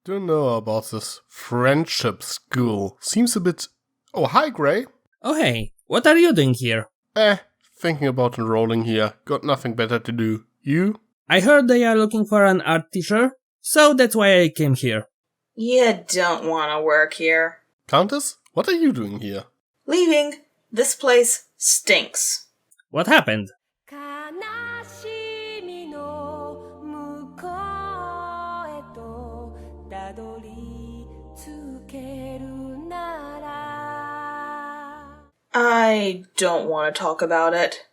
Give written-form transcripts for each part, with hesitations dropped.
Don't know about this friendship school. Seems a bit... Oh, hi, Gray. Oh hey, what are you doing here? Thinking about enrolling here. Got nothing better to do. You? I heard they are looking for an art teacher, so that's why I came here. You don't want to work here. Countess? What are you doing here? Leaving. This place stinks. What happened? I don't want to talk about it.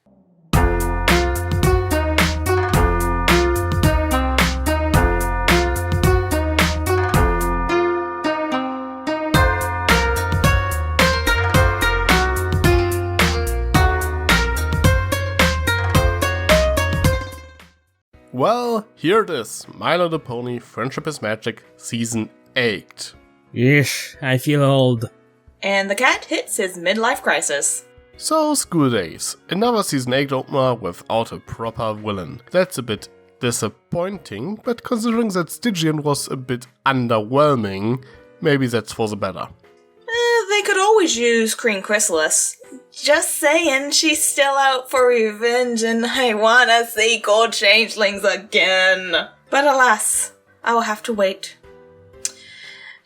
Well, here it is. Milo the Pony, Friendship is Magic, Season 8. Yeesh, I feel old. And the cat hits his midlife crisis. So, School Days. Another Season 8 opener without a proper villain. That's a bit disappointing, but considering that Stygian was a bit underwhelming, maybe that's for the better. They could always use Queen Chrysalis. Just saying, she's still out for revenge and I wanna see gold changelings again. But alas, I will have to wait.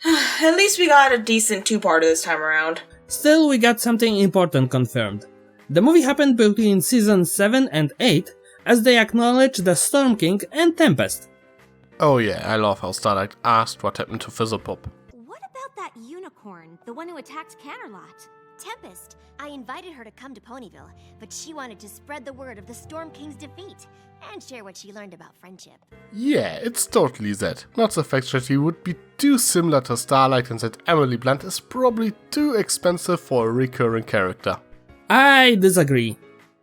At least we got a decent two-parter this time around. Still, we got something important confirmed. The movie happened between Season 7 and 8, as they acknowledge the Storm King and Tempest. Oh yeah, I love how Starlight asked what happened to Fizzlepop. What about that unicorn, the one who attacked Canterlot? Tempest. I invited her to come to Ponyville, but she wanted to spread the word of the Storm King's defeat and share what she learned about friendship. Yeah, it's totally that. Not the fact that he would be too similar to Starlight and that Emily Blunt is probably too expensive for a recurring character. I disagree.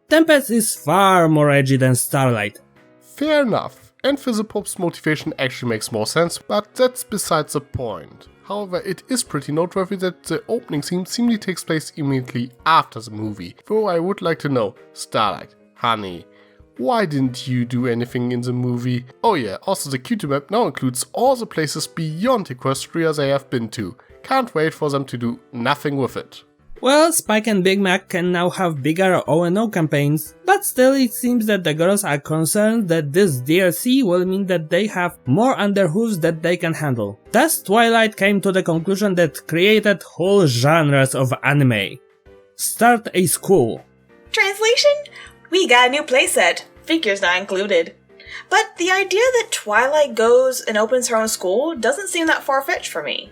Tempest is far more edgy than Starlight. Fair enough, and Fizzlepop's motivation actually makes more sense, but that's besides the point. However, it is pretty noteworthy that the opening scene seemingly takes place immediately after the movie. Though I would like to know, Starlight, honey, why didn't you do anything in the movie? Oh yeah, also the Cutie map now includes all the places beyond Equestria they have been to. Can't wait for them to do nothing with it. Well, Spike and Big Mac can now have bigger O&O campaigns, but still it seems that the girls are concerned that this DLC will mean that they have more underhooves that they can handle. Thus, Twilight came to the conclusion that created whole genres of anime. Start a school. Translation? We got a new playset. Figures not included. But the idea that Twilight goes and opens her own school doesn't seem that far-fetched for me.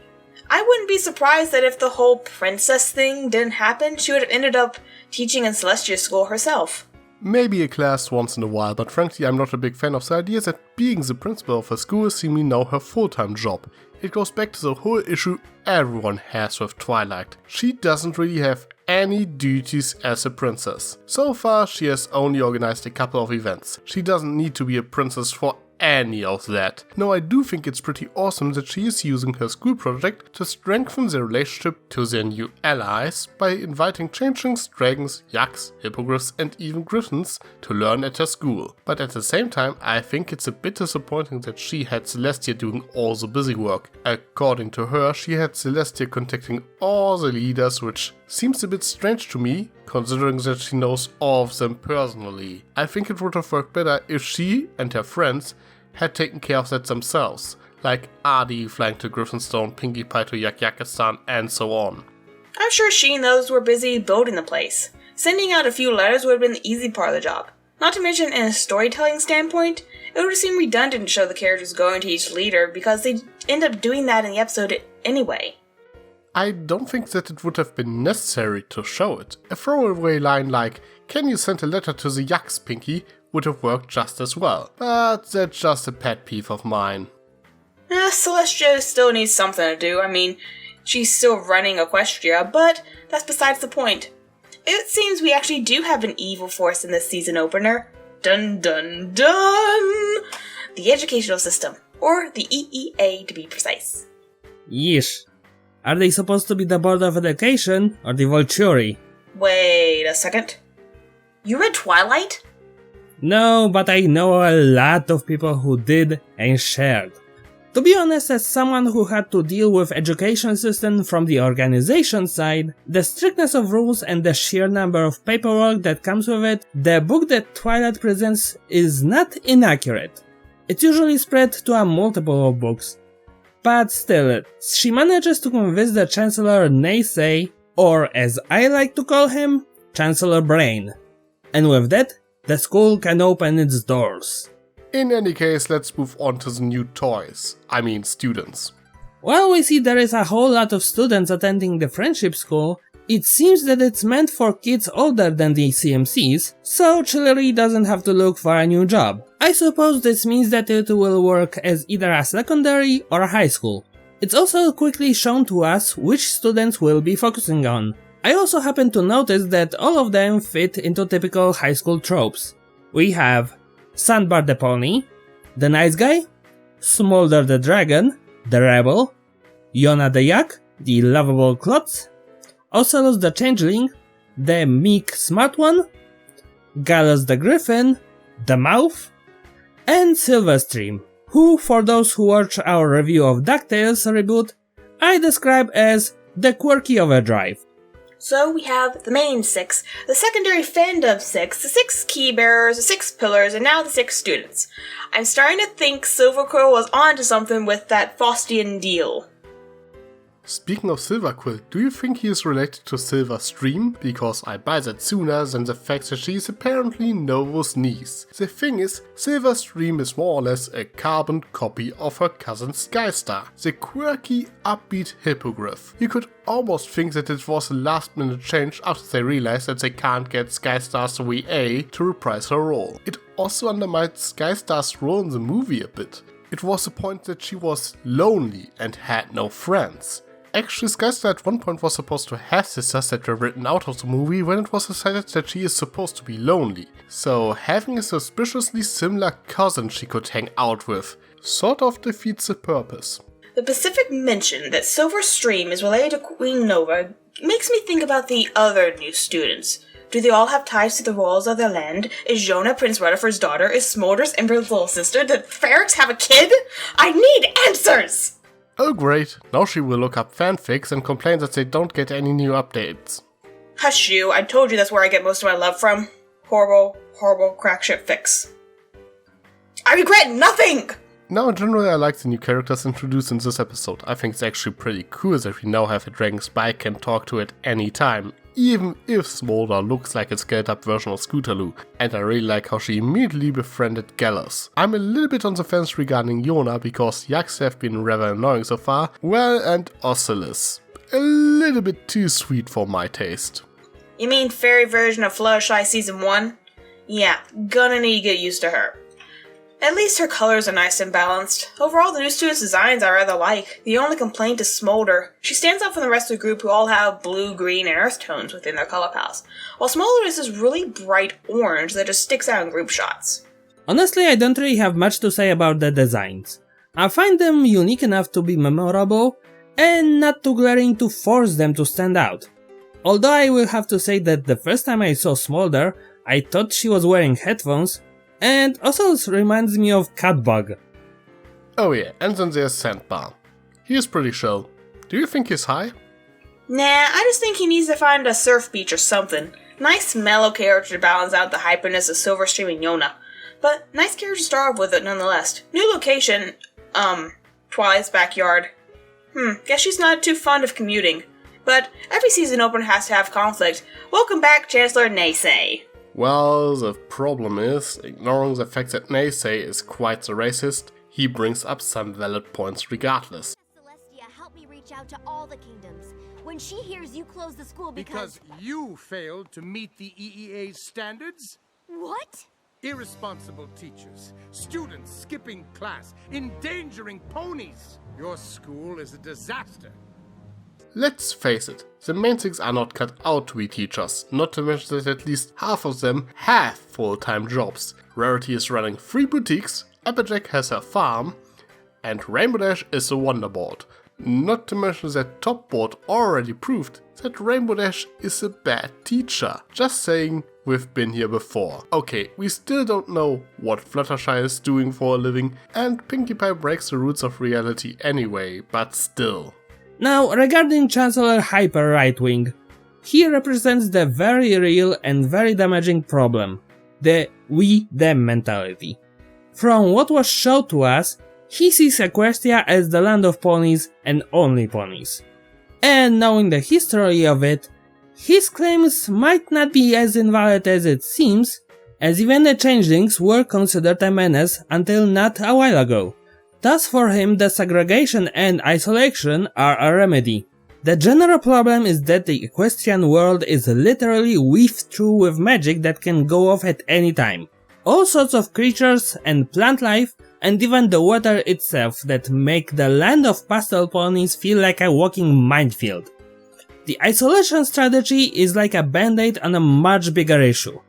I wouldn't be surprised that if the whole princess thing didn't happen, she would have ended up teaching in Celestia's school herself. Maybe a class once in a while, but frankly I'm not a big fan of the idea that being the principal of a school is seemingly now her full-time job. It goes back to the whole issue everyone has with Twilight. She doesn't really have any duties as a princess. So far she has only organized a couple of events. She doesn't need to be a princess for any of that. Now I do think it's pretty awesome that she is using her school project to strengthen their relationship to their new allies by inviting changelings, dragons, yaks, hippogriffs and even griffins to learn at her school. But at the same time I think it's a bit disappointing that she had Celestia doing all the busy work. According to her, she had Celestia contacting all the leaders, which seems a bit strange to me, considering that she knows all of them personally. I think it would have worked better if she and her friends had taken care of that themselves, like Adi flying to Griffinstone, Pinkie Pie to Yakistan, and so on. I'm sure she and those were busy building the place. Sending out a few letters would have been the easy part of the job. Not to mention, in a storytelling standpoint, it would have seemed redundant to show the characters going to each leader because they'd end up doing that in the episode anyway. I don't think that it would have been necessary to show it. A throwaway line like, "Can you send a letter to the Yaks, Pinkie?" would have worked just as well. But that's just a pet peeve of mine. Celestia still needs something to do. I mean, she's still running Equestria, but that's besides the point. It seems we actually do have an evil force in this season opener. Dun dun dun! The educational system, or the EEA to be precise. Yeesh. Are they supposed to be the Board of Education or the Volturi? Wait a second. You read Twilight? No, but I know a lot of people who did and shared. To be honest, as someone who had to deal with education system from the organization side, the strictness of rules and the sheer number of paperwork that comes with it, the book that Twilight presents is not inaccurate. It's usually spread to a multiple of books. But still, she manages to convince the Chancellor Naysay, or as I like to call him, Chancellor Brain. And with that, the school can open its doors. In any case, let's move on to the new toys. I mean students. While we see there is a whole lot of students attending the friendship school, it seems that it's meant for kids older than the CMCs, so Chillery doesn't have to look for a new job. I suppose this means that it will work as either a secondary or a high school. It's also quickly shown to us which students we'll be focusing on. I also happen to notice that all of them fit into typical high school tropes. We have Sandbar the Pony, the Nice Guy, Smolder the Dragon, the Rebel, Yona the Yak, the Lovable Klotz, Ocelus the Changeling, the Meek Smart One, Gallus the Griffin, the Mouth, and Silverstream, who, for those who watch our review of DuckTales reboot, I describe as the quirky overdrive. So we have the main 6, the secondary fandom 6, the 6 key bearers, the 6 pillars, and now the 6 students. I'm starting to think Silverquill was onto something with that Faustian deal. Speaking of Silverquill, do you think he is related to Silverstream? Because I buy that sooner than the fact that she is apparently Novo's niece. The thing is, Silverstream is more or less a carbon copy of her cousin Skystar, the quirky, upbeat hippogriff. You could almost think that it was a last minute change after they realized that they can't get Skystar's VA to reprise her role. It also undermined Skystar's role in the movie a bit. It was the point that she was lonely and had no friends. Actually, Skystar at one point was supposed to have sisters that were written out of the movie when it was decided that she is supposed to be lonely. So having a suspiciously similar cousin she could hang out with sort of defeats the purpose. The specific mention that Silverstream is related to Queen Nova makes me think about the other new students. Do they all have ties to the royals of their land? Is Yona Prince Rutherford's daughter? Is Smolder's Ember's little sister? Did Ferrex have a kid? I need answers! Oh great, now she will look up fanfics and complain that they don't get any new updates. Hush you, I told you that's where I get most of my love from. Horrible, horrible crack shit fix. I regret nothing! Now in general I like the new characters introduced in this episode. I think it's actually pretty cool that we now have a Dragon Spike can talk to at any time, even if Smolder looks like a scaled up version of Scootaloo, and I really like how she immediately befriended Gallus. I'm a little bit on the fence regarding Yona because Yaks have been rather annoying so far, well, and Ocelus. A little bit too sweet for my taste. You mean fairy version of Fluttershy Season 1? Yeah, gonna need to get used to her. At least her colors are nice and balanced. Overall, the new students' designs I rather like. The only complaint is Smolder. She stands out from the rest of the group who all have blue, green, and earth tones within their color palettes, while Smolder is this really bright orange that just sticks out in group shots. Honestly, I don't really have much to say about the designs. I find them unique enough to be memorable, and not too glaring to force them to stand out. Although I will have to say that the first time I saw Smolder, I thought she was wearing headphones, and also reminds me of Catbug. Oh yeah, and then there's Sandbar. He is pretty chill. Do you think he's high? Nah, I just think he needs to find a surf beach or something. Nice mellow character to balance out the hyperness of Silverstream and Yona. But nice character to start off with it nonetheless. New location, Twilight's backyard. Guess she's not too fond of commuting. But every season opener has to have conflict. Welcome back, Chancellor Naysay. Well, the problem is, ignoring the fact that Naysay is quite the racist, he brings up some valid points regardless. Celestia, help me reach out to all the kingdoms. When she hears you close the school Because you failed to meet the EEA's standards? What? Irresponsible teachers, students skipping class, endangering ponies. Your school is a disaster. Let's face it, the main things are not cut out to be teachers, not to mention that at least half of them have full-time jobs. Rarity is running 3 boutiques, Applejack has her farm, and Rainbow Dash is a wonderboard. Not to mention that Top Board already proved that Rainbow Dash is a bad teacher. Just saying, we've been here before. Okay, we still don't know what Fluttershy is doing for a living, and Pinkie Pie breaks the roots of reality anyway, but still. Now, regarding Chancellor Hyper Right-Wing, he represents the very real and very damaging problem, the we-them mentality. From what was shown to us, he sees Equestria as the land of ponies and only ponies. And knowing the history of it, his claims might not be as invalid as it seems, as even the changelings were considered a menace until not a while ago. Thus for him the segregation and isolation are a remedy. The general problem is that the equestrian world is literally weaved through with magic that can go off at any time. All sorts of creatures and plant life, and even the water itself that make the land of pastel ponies feel like a walking minefield. The isolation strategy is like a band-aid on a much bigger issue.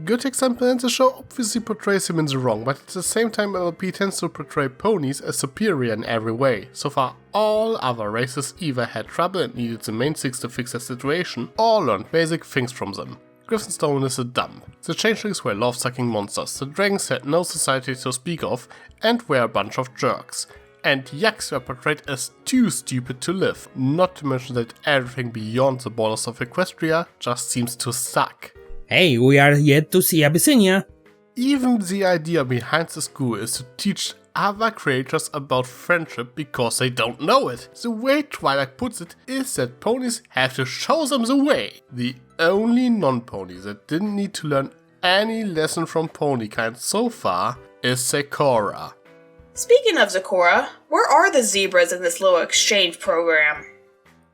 Good example, and the show obviously portrays him in the wrong, but at the same time MLP tends to portray ponies as superior in every way. So far all other races either had trouble and needed the main six to fix their situation, or learned basic things from them. Gryffindor is a dump. The changelings were love-sucking monsters, the dragons had no society to speak of, and were a bunch of jerks. And yaks were portrayed as too stupid to live, not to mention that everything beyond the borders of Equestria just seems to suck. Hey, we are yet to see Abyssinia. Even the idea behind the school is to teach other creators about friendship because they don't know it. The way Twilight puts it is that ponies have to show them the way. The only non-pony that didn't need to learn any lesson from Ponykind so far is Sakura. Speaking of Sakura, where are the zebras in this little exchange program?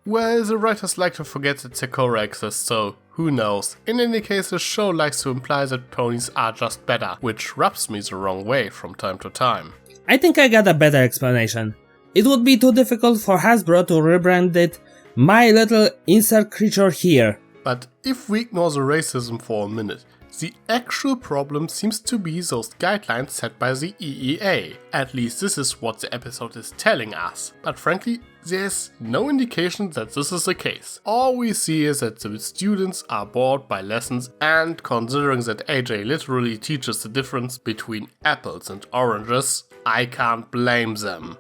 Well, the writers like to forget that Sakura exists, so who knows. In any case, the show likes to imply that ponies are just better, which rubs me the wrong way from time to time. I think I got a better explanation. It would be too difficult for Hasbro to rebrand it My Little Insert Creature Here. But if we ignore the racism for a minute, the actual problem seems to be those guidelines set by the EEA. At least this is what the episode is telling us. But frankly, there's no indication that this is the case. All we see is that the students are bored by lessons, and considering that AJ literally teaches the difference between apples and oranges, I can't blame them.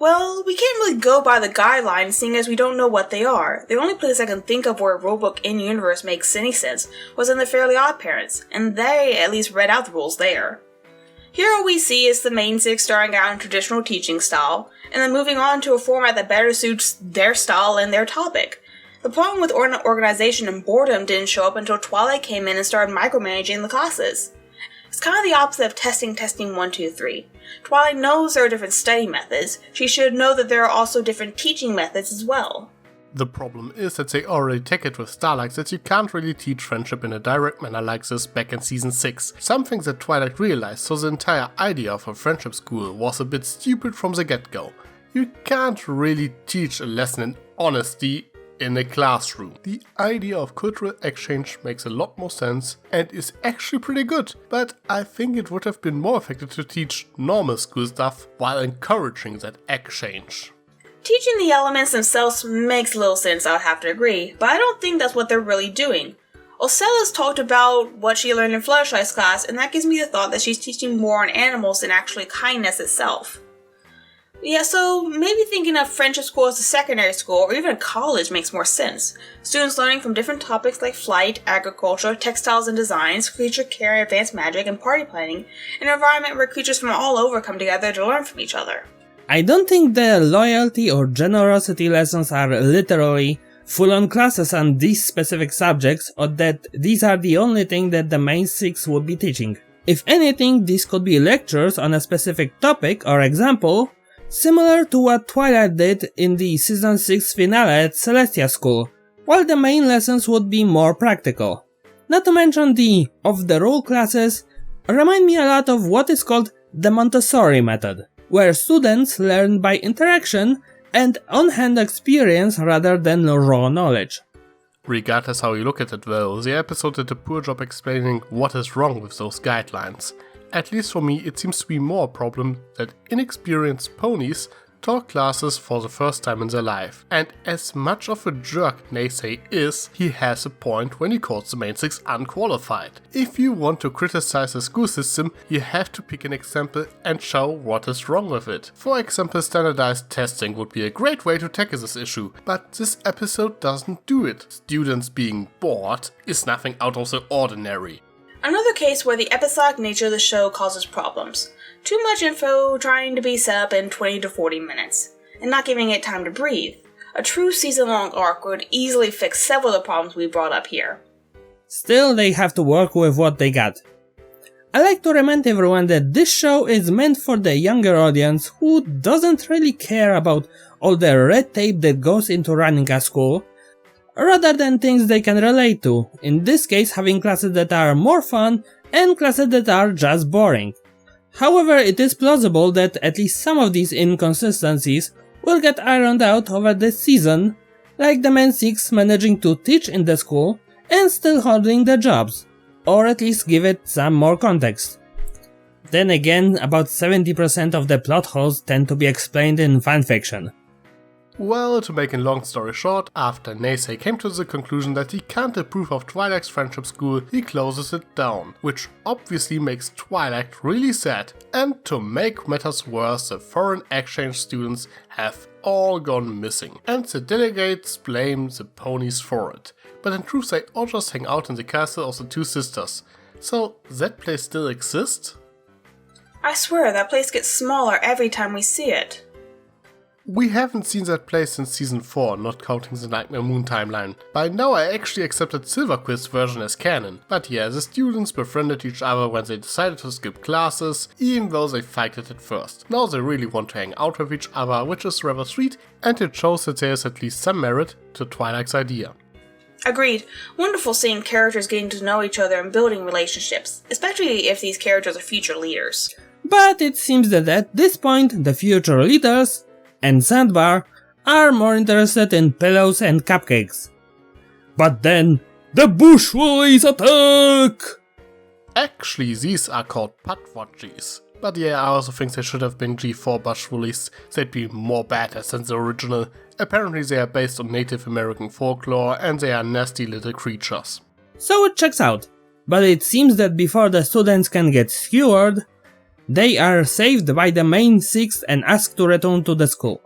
Well, we can't really go by the guidelines seeing as we don't know what they are. The only place I can think of where a rulebook in-universe makes any sense was in the Fairly Odd Parents, and they at least read out the rules there. Here all we see is the main six starting out in traditional teaching style, and then moving on to a format that better suits their style and their topic. The problem with organization and boredom didn't show up until Twilight came in and started micromanaging the classes. It's kind of the opposite of testing 1, 2, 3. Twilight knows there are different study methods. She should know that there are also different teaching methods as well. The problem is that they already take it with Starlight that you can't really teach friendship in a direct manner like this back in season 6. Something that Twilight realized, so the entire idea of a friendship school was a bit stupid from the get-go. You can't really teach a lesson in honesty in a classroom. The idea of cultural exchange makes a lot more sense and is actually pretty good, but I think it would have been more effective to teach normal school stuff while encouraging that exchange. Teaching the elements themselves makes little sense, I would have to agree, but I don't think that's what they're really doing. Ocella's talked about what she learned in Fluttershy's class, and that gives me the thought that she's teaching more on animals than actually kindness itself. Yeah, so maybe thinking of friendship school as a secondary school or even college makes more sense. Students learning from different topics like flight, agriculture, textiles and designs, creature care, advanced magic, and party planning, an environment where creatures from all over come together to learn from each other. I don't think the loyalty or generosity lessons are literally full-on classes on these specific subjects, or that these are the only thing that the main six would be teaching. If anything, these could be lectures on a specific topic or example, similar to what Twilight did in the Season 6 finale at Celestia School, while the main lessons would be more practical. Not to mention the off-the-roll classes remind me a lot of what is called the Montessori method, where students learn by interaction and on-hand experience rather than raw knowledge. Regardless how you look at it though, the episode did a poor job explaining what is wrong with those guidelines. At least for me, it seems to be more a problem that inexperienced ponies taught classes for the first time in their life. And as much of a jerk Daze is, he has a point when he calls the main six unqualified. If you want to criticize the school system, you have to pick an example and show what is wrong with it. For example, standardized testing would be a great way to tackle this issue, but this episode doesn't do it. Students being bored is nothing out of the ordinary. Another case where the episodic nature of the show causes problems. Too much info trying to be set up in 20 to 40 minutes, and not giving it time to breathe. A true season-long arc would easily fix several of the problems we brought up here. Still, they have to work with what they got. I like to remind everyone that this show is meant for the younger audience who doesn't really care about all the red tape that goes into running a school, rather than things they can relate to, in this case having classes that are more fun and classes that are just boring. However, it is plausible that at least some of these inconsistencies will get ironed out over the season, like the men 6 managing to teach in the school and still holding the jobs, or at least give it some more context. Then again, about 70% of the plot holes tend to be explained in fanfiction. Well, to make a long story short, after Daze came to the conclusion that he can't approve of Twilight's friendship school, he closes it down, which obviously makes Twilight really sad. And to make matters worse, the foreign exchange students have all gone missing, and the delegates blame the ponies for it. But in truth they all just hang out in the castle of the two sisters. So that place still exists? I swear that place gets smaller every time we see it. We haven't seen that place since season 4, not counting the Nightmare Moon timeline. By now I actually accepted Silverquist's version as canon, but yeah, the students befriended each other when they decided to skip classes, even though they fighted at first. Now they really want to hang out with each other, which is rather sweet, and it shows that there is at least some merit to Twilight's idea. Agreed. Wonderful seeing characters getting to know each other and building relationships, especially if these characters are future leaders. But it seems that at this point, the future leaders and Sandbar are more interested in pillows and cupcakes. But then, the bush woolies attack! Actually, these are called Patwatchies. But yeah, I also think they should have been G4 bush woolies, they'd be more badass than the original. Apparently they are based on Native American folklore and they are nasty little creatures. So it checks out. But it seems that before the students can get skewered, they are saved by the main 6 and asked to return to the school.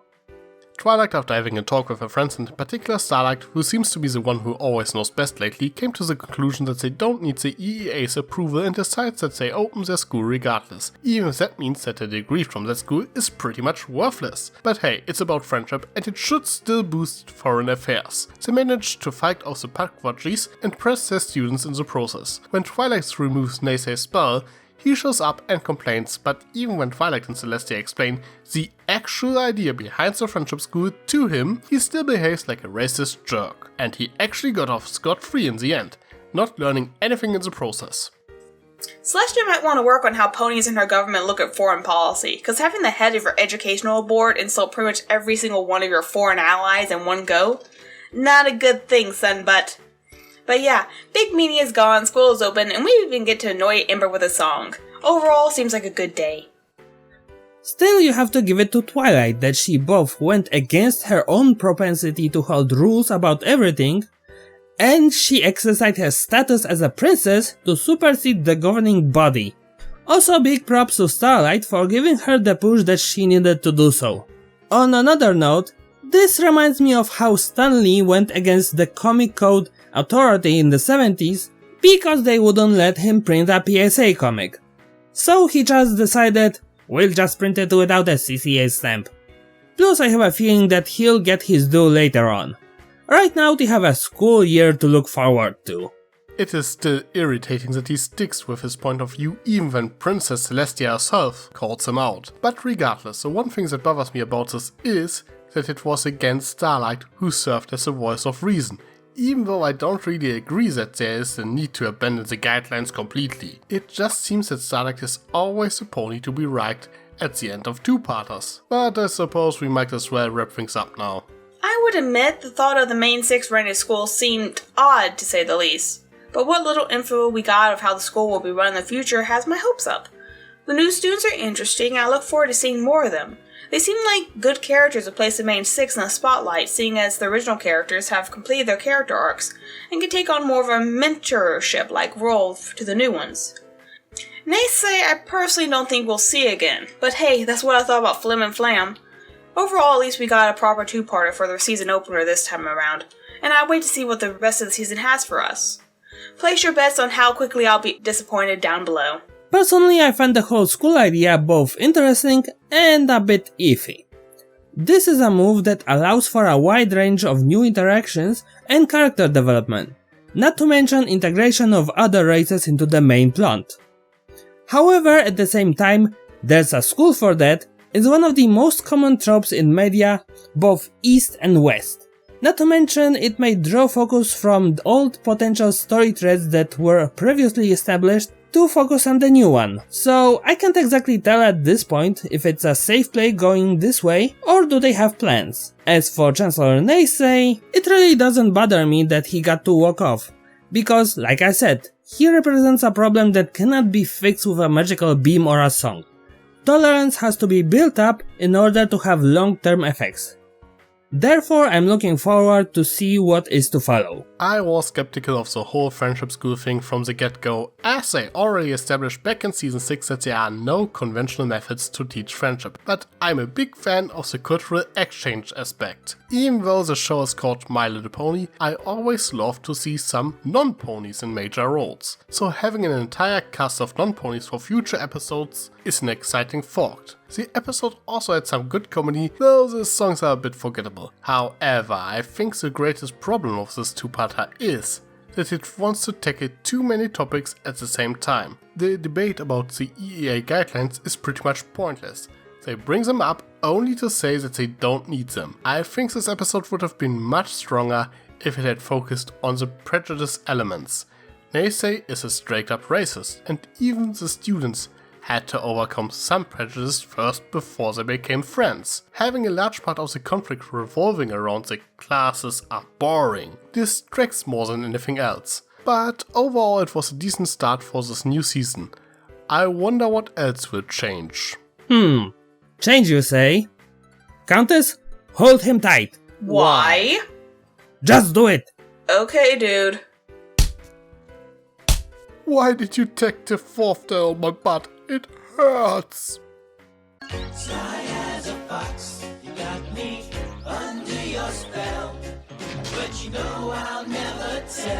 Twilight, after having a talk with her friends and in particular Starlight, who seems to be the one who always knows best lately, came to the conclusion that they don't need the EEA's approval and decides that they open their school regardless, even if that means that a degree from that school is pretty much worthless. But hey, it's about friendship and it should still boost foreign affairs. They managed to fight off the Patwatchies and press their students in the process. When Twilight removes Daze's spell, he shows up and complains, but even when Twilight and Celestia explain the actual idea behind the friendship school to him, he still behaves like a racist jerk. And he actually got off scot-free in the end, not learning anything in the process. Celestia might want to work on how ponies and her government look at foreign policy, because having the head of your educational board insult pretty much every single one of your foreign allies in one go? Not a good thing, son, But yeah, big meeting is gone, school is open, and we even get to annoy Ember with a song. Overall, seems like a good day. Still, you have to give it to Twilight that she both went against her own propensity to hold rules about everything, and she exercised her status as a princess to supersede the governing body. Also big props to Starlight for giving her the push that she needed to do so. On another note, this reminds me of how Stan Lee went against the Comic Code Authority in the 70s because they wouldn't let him print a PSA comic. So he just decided, we'll just print it without a CCA stamp. Plus I have a feeling that he'll get his due later on. Right now they have a school year to look forward to. It is still irritating that he sticks with his point of view even when Princess Celestia herself calls him out. But regardless, the one thing that bothers me about this is that it was again Starlight who served as a voice of reason. Even though I don't really agree that there is a need to abandon the guidelines completely. It just seems that Starlight is always a pony to be right at the end of two-parters. But I suppose we might as well wrap things up now. I would admit the thought of the main 6 running a school seemed odd to say the least. But what little info we got of how the school will be run in the future has my hopes up. The new students are interesting and I look forward to seeing more of them. They seem like good characters to place the main 6 in the spotlight, seeing as the original characters have completed their character arcs and can take on more of a mentorship-like role to the new ones. Daze, I personally don't think we'll see again, but hey, that's what I thought about Flim and Flam. Overall, at least we got a proper two-parter for the season opener this time around, and I wait to see what the rest of the season has for us. Place your bets on how quickly I'll be disappointed down below. Personally, I find the whole school idea both interesting and a bit iffy. This is a move that allows for a wide range of new interactions and character development, not to mention integration of other races into the main plot. However, at the same time, "there's a school for that" is one of the most common tropes in media, both East and West. Not to mention, it may draw focus from old potential story threads that were previously established to focus on the new one. So I can't exactly tell at this point if it's a safe play going this way, or do they have plans. As for Chancellor Daze, it really doesn't bother me that he got to walk off, because, like I said, he represents a problem that cannot be fixed with a magical beam or a song. Tolerance has to be built up in order to have long-term effects. Therefore, I'm looking forward to see what is to follow. I was skeptical of the whole friendship school thing from the get-go, as they already established back in season 6 that there are no conventional methods to teach friendship, but I'm a big fan of the cultural exchange aspect. Even though the show is called My Little Pony, I always love to see some non-ponies in major roles, so having an entire cast of non-ponies for future episodes is an exciting thought. The episode also had some good comedy, though the songs are a bit forgettable. However, I think the greatest problem of this two-parter is that it wants to tackle too many topics at the same time. The debate about the EEA guidelines is pretty much pointless. They bring them up only to say that they don't need them. I think this episode would have been much stronger if it had focused on the prejudice elements. Daze is a straight up racist, and even the students had to overcome some prejudice first before they became friends. Having a large part of the conflict revolving around the classes are boring, distracts more than anything else. But overall it was a decent start for this new season. I wonder what else will change. Change you say? Countess, hold him tight. Why? Just do it! Okay, dude. Why did you take the fourth tail on my butt? It hurts. Sly as a fox, you got me under your spell. But you know I'll never tell.